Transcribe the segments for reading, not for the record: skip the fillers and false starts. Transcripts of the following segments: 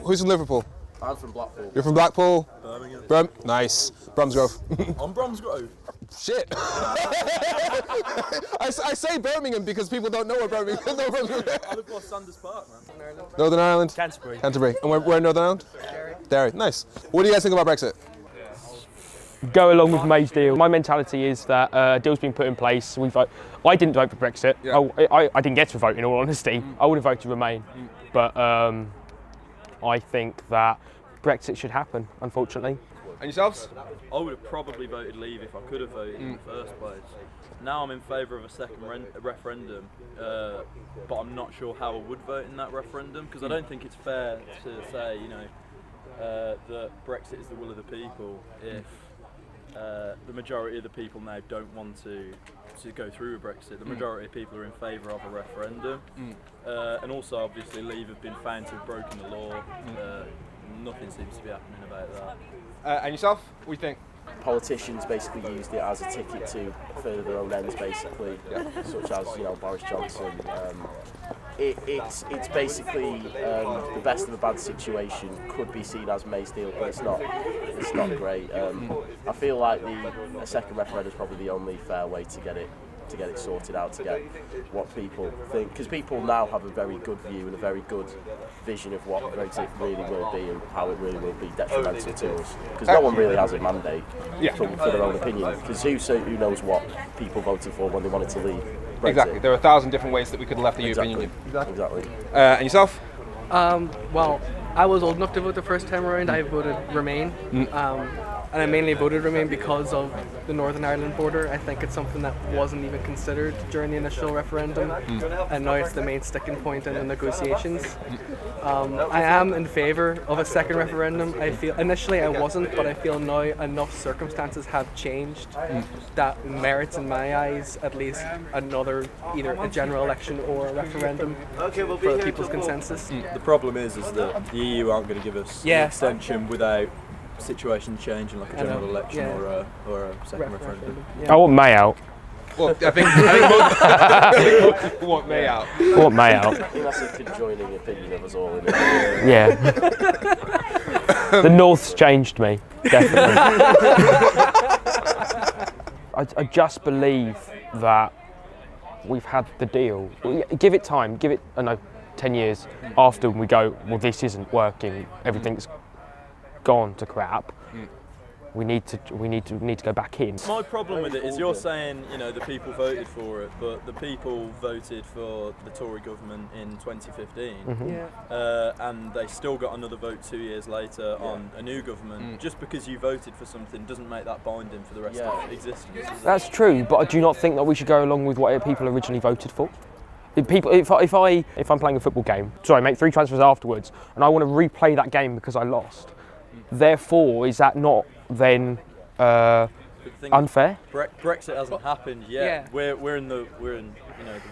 Who's from Liverpool? I'm from Blackpool. You're from Blackpool? Birmingham. Nice. Bromsgrove. I'm Bromsgrove. Shit. I say Birmingham because people don't know where Birmingham is. I live by Sanders Park, man. Northern Ireland? Canterbury. And where in Northern Ireland? Derry. Nice. What do you guys think about Brexit? Go along with May's deal. My mentality is that a deal's been put in place. I didn't vote for Brexit. Yeah. I didn't get to vote, in all honesty. I would have voted Remain. But I think that Brexit should happen, unfortunately. And yourselves? I would have probably voted Leave if I could have voted in the first place. Now I'm in favour of a second referendum, but I'm not sure how I would vote in that referendum, because I don't think it's fair to say, that Brexit is the will of the people if the majority of the people now don't want to go through with Brexit. The majority of people are in favour of a referendum, and also obviously Leave have been found to have broken the law. Nothing seems to be happening about that. And yourself? What do you think? Politicians basically used it as a ticket to further their own ends, basically, such as Boris Johnson. It's basically the best of a bad situation. Could be seen as May's deal, but it's not. It's not great. I feel like a second referendum is probably the only fair way to get it sorted out, to get what people think, because people now have a very good view and a very good vision of what Brexit really will be and how it really will be detrimental to us, because no one really has a mandate for their own opinion, because who knows what people voted for when they wanted to leave Brexit. Exactly, there are 1,000 different ways that we could have left the European Union. Exactly. And yourself? Well, I was old enough to vote the first time around. I voted Remain. And I mainly voted Remain because of the Northern Ireland border. I think it's something that wasn't even considered during the initial referendum, and now it's the main sticking point in the negotiations. I am in favour of a second referendum. I feel initially I wasn't, but I feel now enough circumstances have changed that merits, in my eyes, at least another, either a general election or a referendum for the people's consensus. The problem is that the EU aren't going to give us an extension without situation changing, like a general election or a second referendum. I want May out. Well, I think most people want May out. I want May out. I think that's a conjoining opinion of us all. Yeah. The North's changed me, definitely. I just believe that we've had the deal. Give it time. Give it 10 years after we go, well, this isn't working. Everything's gone to crap. We need to go back in. My problem with it is you're saying, the people voted for it, but the people voted for the Tory government in 2015, and they still got another vote 2 years later on a new government. Just because you voted for something doesn't make that binding for the rest of existence. That's true, but I do not think that we should go along with what people originally voted for. If I'm playing a football game, make 3 transfers afterwards, and I want to replay that game because I lost. Therefore, is that not then unfair? Brexit hasn't happened yet. We're in the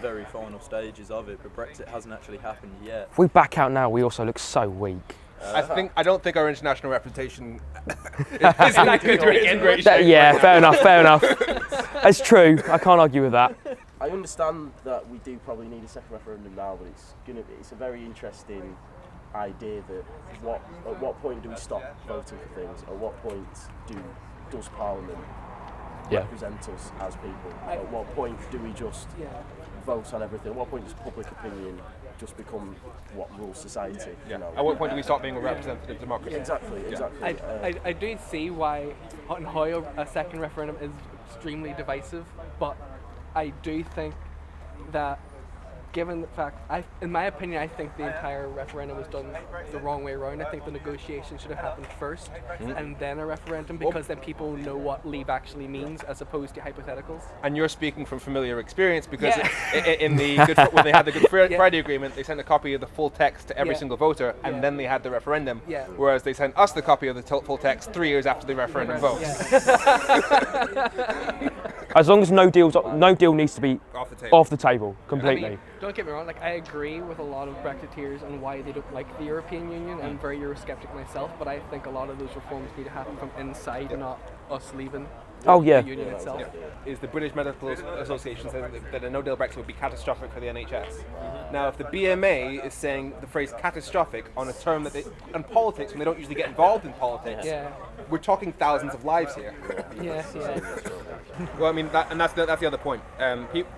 very final stages of it, but Brexit hasn't actually happened yet. If we back out now, we also look so weak. I don't think our international reputation isn't that good. In great shape. Yeah, fair enough. That's true. I can't argue with that. I understand that we do probably need a second referendum now, but it's a very interesting idea that at what point do we stop voting for things? At what point does Parliament represent us as people? At what point do we just vote on everything? At what point does public opinion just become what rules society? At what point do we stop being a representative democracy? Exactly. I do see why on how a second referendum is extremely divisive, but I do think that, given the fact, in my opinion, I think the entire referendum was done the wrong way around. I think the negotiation should have happened first and then a referendum, because then people know what leave actually means as opposed to hypotheticals. And you're speaking from familiar experience, because when they had the Good Friday Agreement, they sent a copy of the full text to every single voter, and then they had the referendum, whereas they sent us the copy of the full text 3 years after the referendum vote. As long as no deal needs to be off the table completely. I mean, don't get me wrong, I agree with a lot of Brexiteers and why they don't like the European Union. I'm very Eurosceptic myself, but I think a lot of those reforms need to happen from inside, not us leaving. the union itself. Is the British Medical Association says that a no-deal Brexit would be catastrophic for the NHS. Now, if the BMA is saying the phrase catastrophic on a term that in politics, when they don't usually get involved in politics, we're talking thousands of lives here. Well, I mean, that's the other point.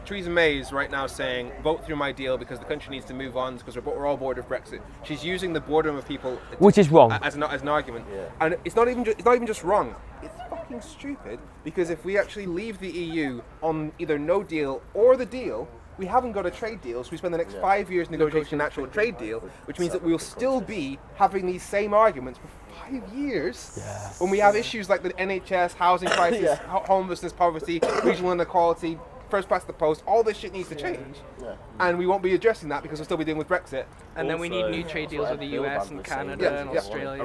Theresa May is right now saying, vote through my deal because the country needs to move on because we're all bored of Brexit. She's using the boredom of people, which is wrong, as an argument. And it's not even just wrong. It's fucking stupid because if we actually leave the EU on either no deal or the deal, we haven't got a trade deal, so we spend the next 5 years negotiating an actual trade deal, which means that we'll still be having these same arguments for 5 years when we have issues like the NHS, housing crisis, homelessness, poverty, regional inequality, first past the post. All this shit needs to change, and we won't be addressing that because we'll still be dealing with Brexit. And then we need new trade deals with the US and Canada and Australia.